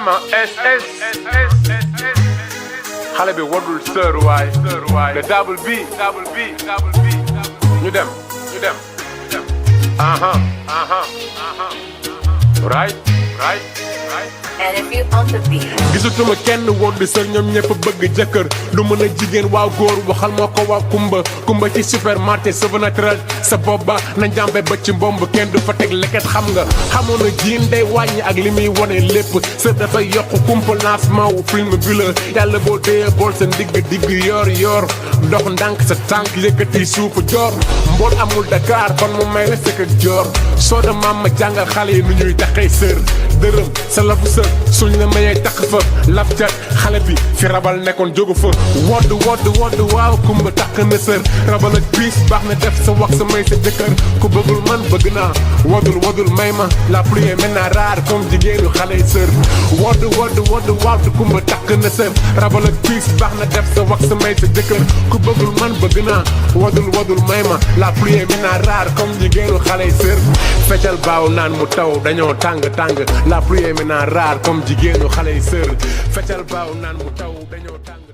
SS xale bi wadul sër waay le double B ñu dem right And if you on the beat. gisatuma kenn woon di sër ñoom ñëpp bëgg jëkkër lu mën a jigéen waaw góor waxal moo ko waaw kumba ci supermarché cheveux naturel sa bobba na njàmbe ba ci mbomb kenn du fa teg leket xam nga xamoon na jiin day wàññi ak li muy wone lépp sër dafay yokk kumpa lancement wu film bi la yàlla boo dee bool sa digg yor dox ndànk sa tànk yëkkati suufu joor mbool amul Dakar kon mu may la sëkk ak joor soo da maam ma jàngal xale yi nu ñuy taxee sër dërëm sa lafu sër suñ la mayee takk fa laf cat xale bi fi rabal nekkoon jógu fa wodd waaw kumba takk na sër rabal ak piis baax na def sa wax sa may sa jëkkër ku bëggul man bëgg naa woddul may ma la pluie est maintenant rare comme jigéenu xale sër wodd waaw kumba takk na sër rabal ak piis baax na def sa wax sa may sa jëkkër ku bëggul man bëgg naa woddul may ma la pluie est maintenant rare comme jigéenu xale sër feccal baaw naan mu taw dañoo tàng la pluie est maintenant rare comme jigéenu xale sër feccal baaw naan mu taw dañoo tàng